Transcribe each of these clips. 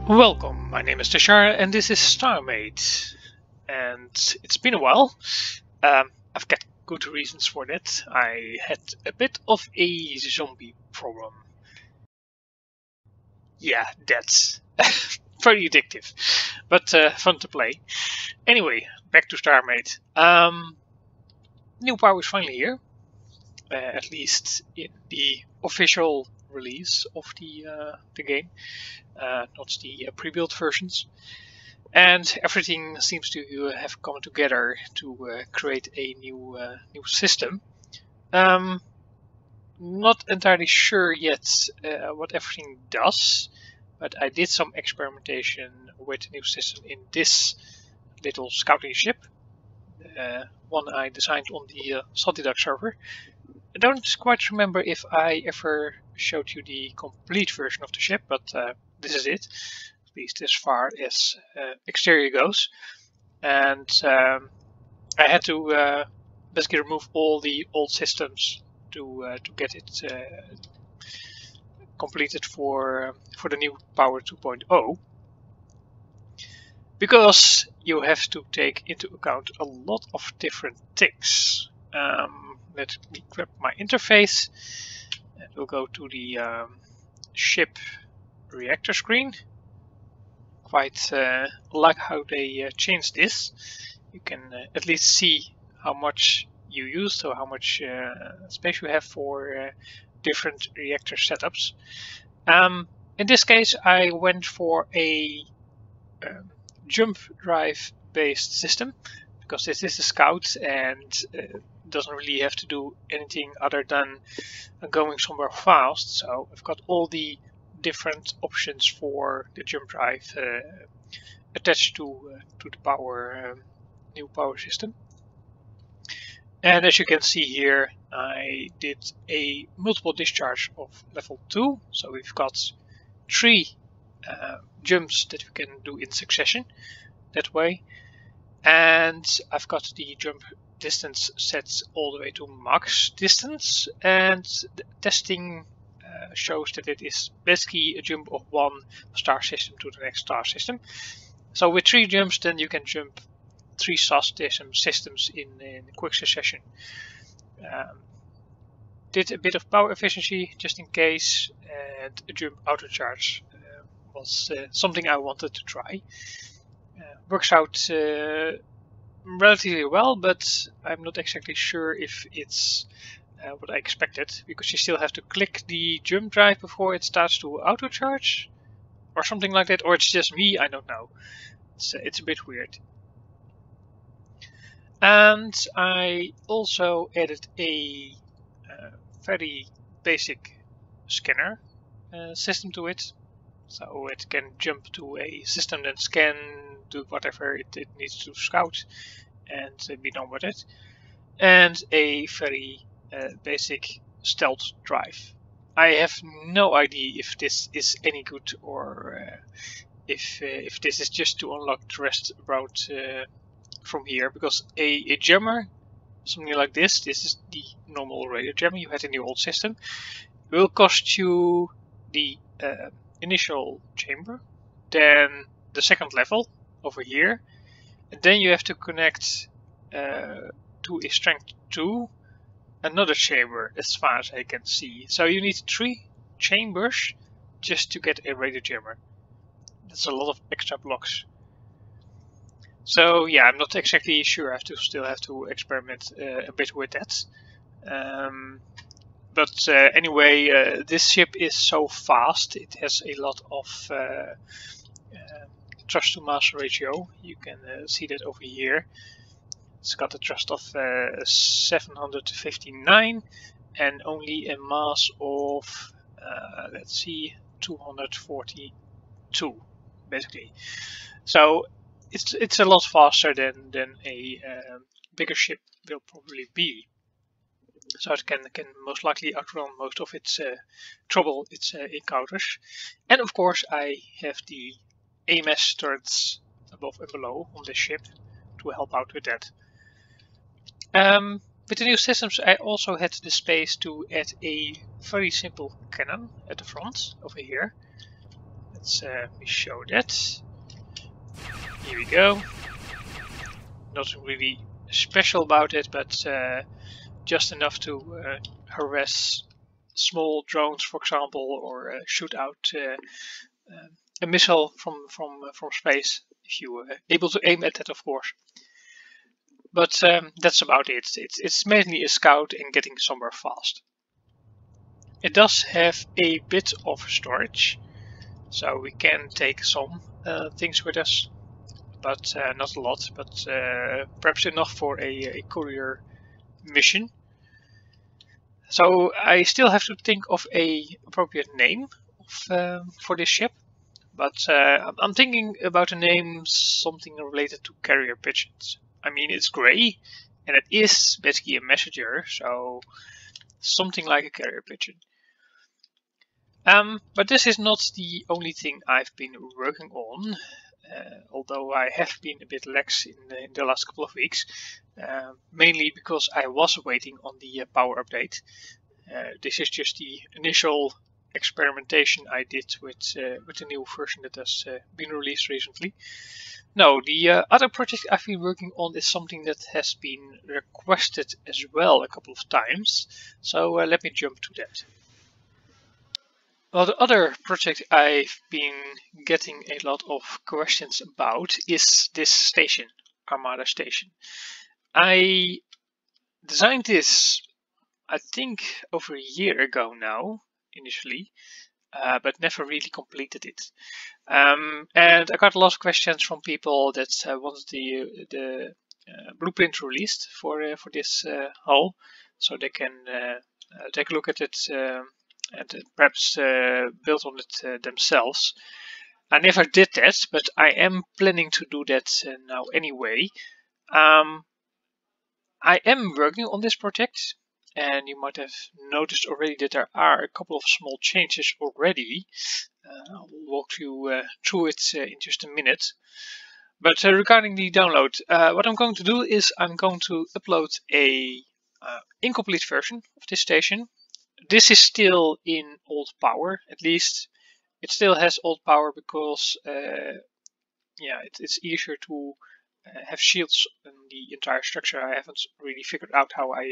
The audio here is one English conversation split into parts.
Welcome, my name is Tashar and this is StarMade. And it's been a while. I've got good reasons for that. I had a bit of a zombie problem. Yeah, that's very addictive, but fun to play. Anyway, back to StarMade. New power is finally here, at least in the official release of the game, not the pre-built versions. And everything seems to have come together to create a new system. Not entirely sure yet what everything does, but I did some experimentation with the new system in this little scouting ship, one I designed on the Salty Duck server. I don't quite remember if I ever showed you the complete version of the ship, but this is it, at least as far as exterior goes. And I had to basically remove all the old systems to get it completed for the new Power 2.0, because you have to take into account a lot of different things. Let me grab my interface and we'll go to the ship reactor screen. Quite like how they changed this. You can at least see how much you used, or how much space you have for different reactor setups. In this case, I went for a jump drive based system, because this is a scout and doesn't really have to do anything other than going somewhere fast. So I've got all the different options for the jump drive attached to the power new power system. And as you can see here, I did a multiple discharge of level 2. So we've got 3 jumps that we can do in succession that way. And I've got the jump distance set all the way to max distance, and the testing shows that it is basically a jump of one star system to the next star system. So with 3 jumps, then you can jump 3 star systems in quick succession. Did a bit of power efficiency just in case, and a jump auto charge was something I wanted to try. Works out relatively well, but I'm not exactly sure if it's what I expected, because you still have to click the jump drive before it starts to auto charge or something like that, or it's just me, I don't know. It's a bit weird. And I also added a very basic scanner system to it, so it can jump to a system, then scan, do whatever it needs to scout, and be done with it. And a very basic stealth drive. I have no idea if this is any good, or if this is just to unlock the rest route from here, because a jammer, something like this is the normal radio jammer you had in the old system, will cost you the initial chamber, then the second level over here, and then you have to connect to a strength 2 another chamber, as far as I can see. So you need 3 chambers just to get a radio jammer. That's a lot of extra blocks. So yeah, I'm not exactly sure. I still have to experiment a bit with that. But anyway, this ship is so fast. It has a lot of thrust to mass ratio. You can see that over here. It's got a thrust of 759 and only a mass of let's see, 242 basically. So it's a lot faster than a bigger ship will probably be. So it can most likely outrun most of its trouble its encounters. And of course, I have the AMS turrets above and below on this ship to help out with that. With the new systems, I also had the space to add a very simple cannon at the front over here. Let me show that. Here we go. Nothing really special about it, but just enough to harass small drones, for example, or shoot out a missile from space, if you are able to aim at that, of course. But that's about it. It's mainly a scout and getting somewhere fast. It does have a bit of storage, so we can take some things with us, but not a lot, but perhaps enough for a courier mission. So I still have to think of a appropriate name for this ship, but I'm thinking about a name something related to carrier pigeons. I mean, it's grey, and it is basically a messenger, so something like a carrier pigeon. But this is not the only thing I've been working on, although I have been a bit lax in the last couple of weeks, mainly because I was waiting on the power update. This is just the initial experimentation I did with the new version that has been released recently. No, the other project I've been working on is something that has been requested as well a couple of times, so let me jump to that. Well, the other project I've been getting a lot of questions about is this station, Armada Station. I designed this, I think, over a year ago now, initially, but never really completed it. And I got a lot of questions from people that wanted the blueprint released for this hull, so they can take a look at it and perhaps build on it themselves. I never did that, but I am planning to do that now anyway. I am working on this project, and you might have noticed already that there are a couple of small changes already. I'll walk you through it in just a minute. But regarding the download, what I'm going to do is I'm going to upload a incomplete version of this station. This is still in old power, at least. It still has old power because yeah, it's easier to have shields in the entire structure. I haven't really figured out how I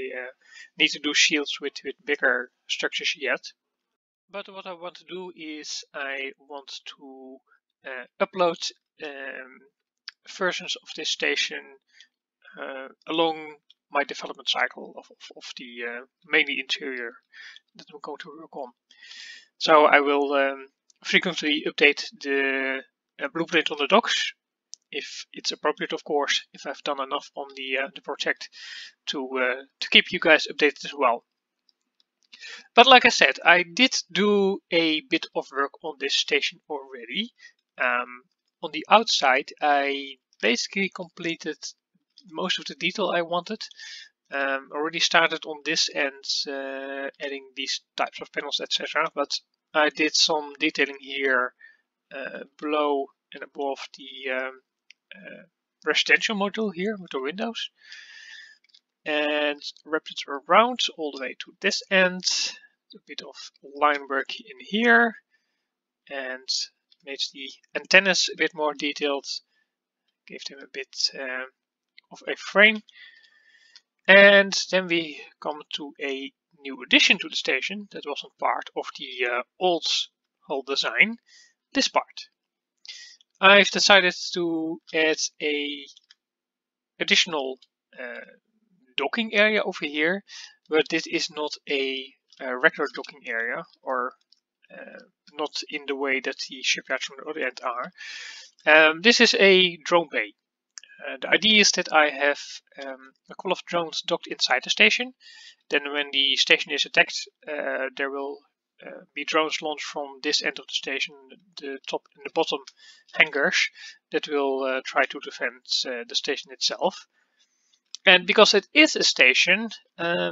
need to do shields with bigger structures yet. But what I want to do is I want to upload versions of this station along my development cycle of the mainly interior that I'm going to work on. So I will frequently update the blueprint on the docs, if it's appropriate, of course, if I've done enough on the project to keep you guys updated as well. But like I said, I did do a bit of work on this station already. On the outside, I basically completed most of the detail I wanted. Already started on this end, adding these types of panels, etc. But I did some detailing here below and above the residential module here with the windows, and wrapped it around all the way to this end. A bit of line work in here, and made the antennas a bit more detailed, gave them a bit of a frame. And then we come to a new addition to the station that wasn't part of the old hull design, this part. I've decided to add a additional docking area over here, but this is not a regular docking area, or not in the way that the shipyards from the other end are. This is a drone bay. The idea is that I have a couple of drones docked inside the station. Then when the station is attacked, there will be drones launched from this end of the station, the top and the bottom hangars, that will try to defend the station itself. And because it is a station,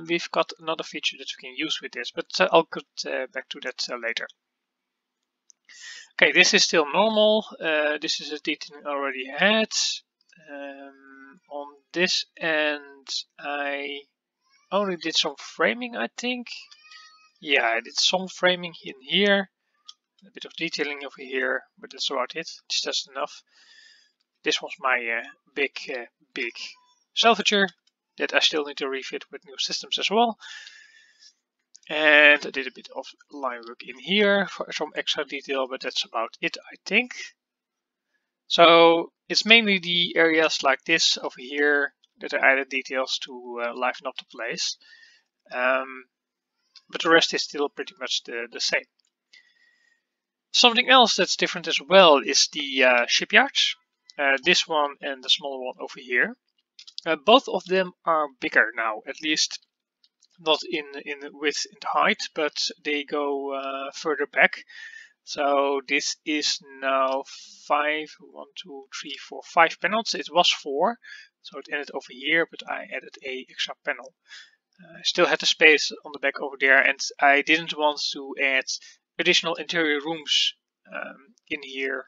we've got another feature that we can use with this, but I'll get back to that later. Okay, this is still normal. This is a detailing I already had. On this end, I only did some framing, I think. Yeah, I did some framing in here. A bit of detailing over here, but that's about it. It's just enough. This was my big salvager that I still need to refit with new systems as well. And I did a bit of line work in here for some extra detail, but that's about it, I think. So it's mainly the areas like this over here that I added details to liven up the place. But the rest is still pretty much the same. Something else that's different as well is the shipyards. This one and the smaller one over here. Both of them are bigger now, at least not in width and height, but they go further back. So this is now 5 panels. It was 4, so it ended over here, but I added a extra panel. I still had the space on the back over there, and I didn't want to add additional interior rooms in here.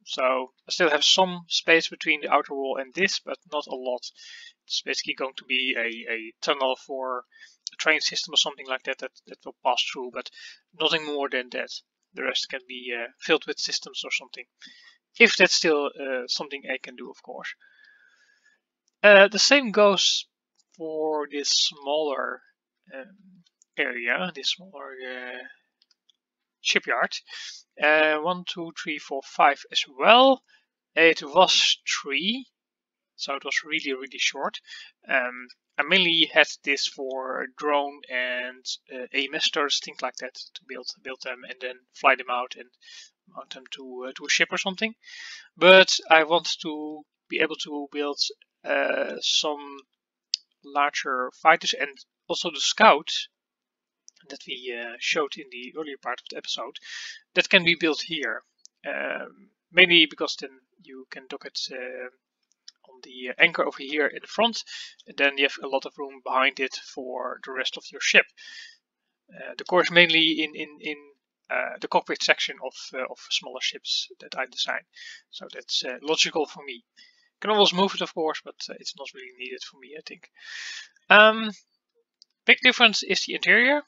So I still have some space between the outer wall and this, but not a lot. It's basically going to be a tunnel for a train system or something like that will pass through, but nothing more than that. The rest can be filled with systems or something. If that's still something I can do, of course. The same goes for this smaller area, this smaller shipyard. 1, 2, 3, 4, 5 as well. It was 3, so it was really short. I mainly had this for drone and AMSers, things like that, to build them and then fly them out and mount them to a ship or something. But I want to be able to build some larger fighters, and also the Scout that we showed in the earlier part of the episode, that can be built here. Mainly because then you can dock it on the anchor over here in the front, and then you have a lot of room behind it for the rest of your ship. The core is mainly in the cockpit section of smaller ships that I design, so that's logical for me. Can always move it, of course, but it's not really needed for me, I think. Big difference is the interior.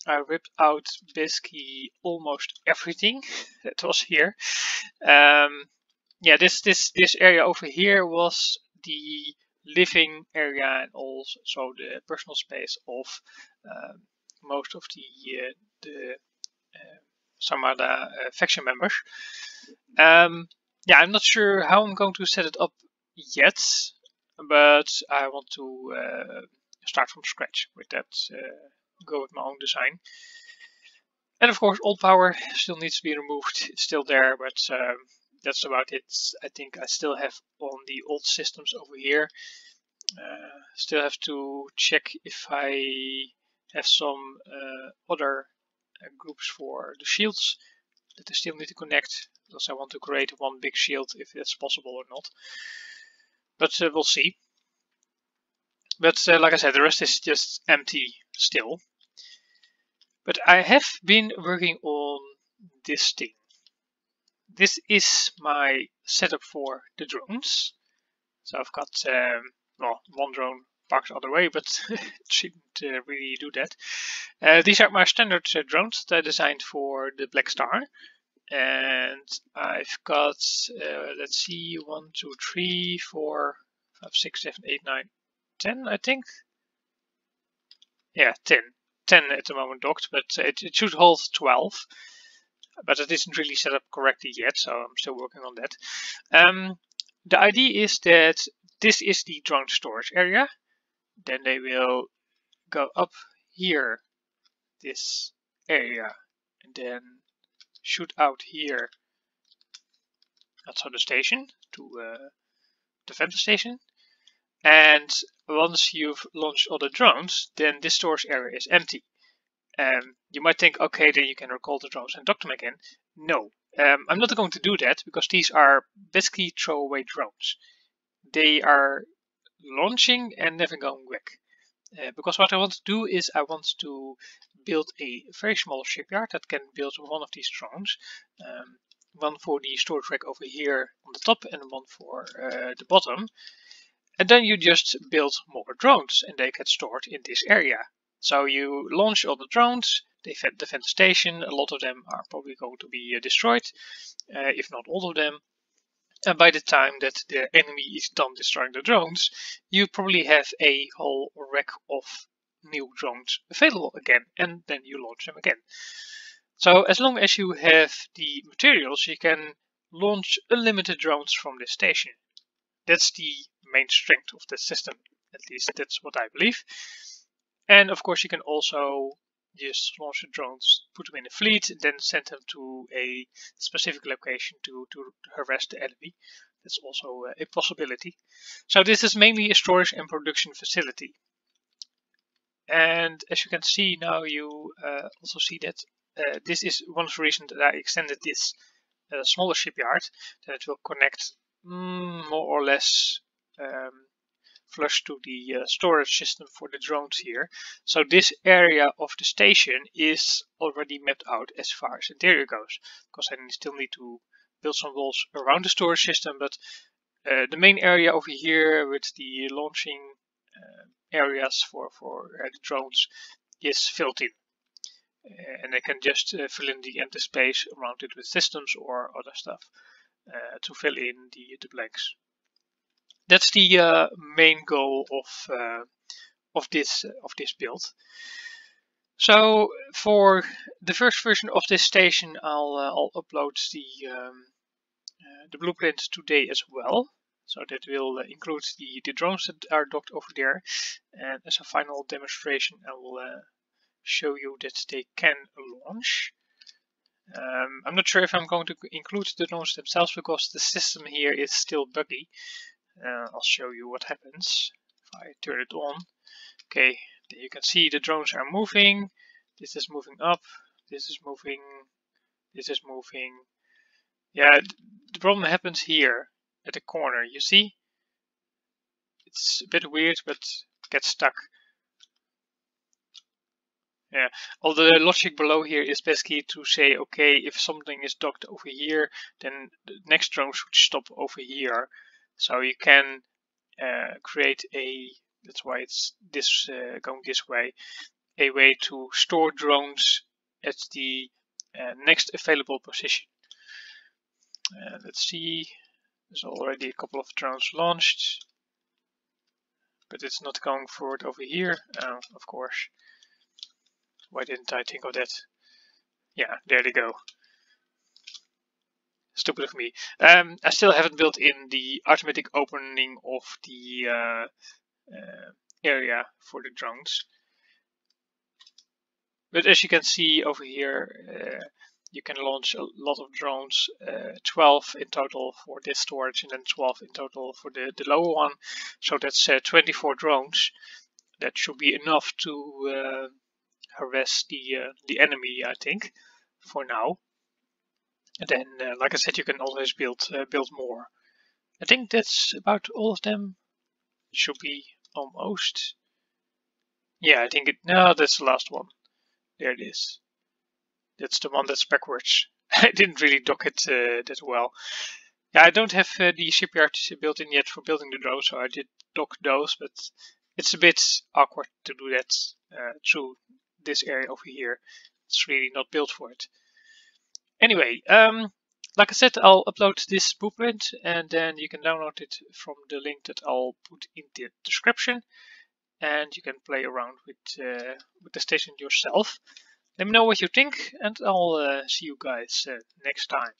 I ripped out basically almost everything that was here. Yeah, this area over here was the living area and also the personal space of most of the Samada faction members. Yeah, I'm not sure how I'm going to set it up yet, but I want to start from scratch with that. Go with my own design. And of course, old power still needs to be removed. It's still there, but that's about it. I think I still have on the old systems over here. Still have to check if I have some other groups for the shields that I still need to connect, because I want to create one big shield if that's possible or not. But we'll see. But like I said, the rest is just empty still. But I have been working on this thing. This is my setup for the drones. So I've got, well, one drone parked the other way, but it shouldn't really do that. These are my standard drones that I designed for the Black Star. And I've got, let's see, 1, 2, 3, 4, 5, 6, 7, 8, 9, 10, I think. Yeah, 10 at the moment docked, but it should hold 12. But it isn't really set up correctly yet, so I'm still working on that. The idea is that this is the drone storage area. Then they will go up here, this area, and then shoot out here. That's on the station to defend the station. And once you've launched all the drones, then this storage area is empty. You might think, okay, then you can recall the drones and dock them again. No, I'm not going to do that, because these are basically throwaway drones. They are launching and never going back. Because what I want to do is I want to build a very small shipyard that can build one of these drones. One for the storage rack over here on the top and one for the bottom. And then you just build more drones and they get stored in this area. So you launch all the drones, defend the station. A lot of them are probably going to be destroyed, if not all of them. And by the time that the enemy is done destroying the drones, you probably have a whole rack of new drones available again, and then you launch them again. So as long as you have the materials, you can launch unlimited drones from this station. That's the main strength of the system, at least that's what I believe. And of course you can also just launch the drones, put them in a fleet, and then send them to a specific location to harass the enemy. That's also a possibility. So this is mainly a storage and production facility. And as you can see now, you also see that this is one of the reasons that I extended this smaller shipyard, that it will connect more or less flush to the storage system for the drones here. So this area of the station is already mapped out as far as interior goes, because I still need to build some walls around the storage system, but the main area over here with the launching areas for the drones is filled in. And I can just fill in the empty space around it with systems or other stuff to fill in the blanks. That's the main goal of this build. So for the first version of this station, I'll upload the blueprint today as well. So that will include the drones that are docked over there. And as a final demonstration, I will show you that they can launch. I'm not sure if I'm going to include the drones themselves because the system here is still buggy. I'll show you what happens if I turn it on. Okay, there you can see the drones are moving. This is moving up. This is moving. This is moving. Yeah, the problem happens here at the corner. You see? It's a bit weird, but it gets stuck. Yeah, all the logic below here is basically to say, okay, if something is docked over here, then the next drone should stop over here. So you can create a, that's why it's this going this way, a way to store drones at the next available position. Let's see, there's already a couple of drones launched, but it's not going forward over here, of course. Why didn't I think of that? Yeah, there they go. Stupid of me. I still haven't built in the automatic opening of the area for the drones. But as you can see over here, you can launch a lot of drones, 12 in total for this storage and then 12 in total for the lower one. So that's 24 drones. That should be enough to harass the enemy, I think, for now. And then, like I said, you can always build more. I think that's about all of them. It should be almost. Yeah, I think it. No, that's the last one. There it is. That's the one that's backwards. I didn't really dock it that well. Yeah, I don't have the shipyard built in yet for building the drones, so I did dock those, but it's a bit awkward to do that through this area over here. It's really not built for it. Anyway, like I said, I'll upload this blueprint and then you can download it from the link that I'll put in the description, and you can play around with the station yourself. Let me know what you think, and I'll see you guys next time.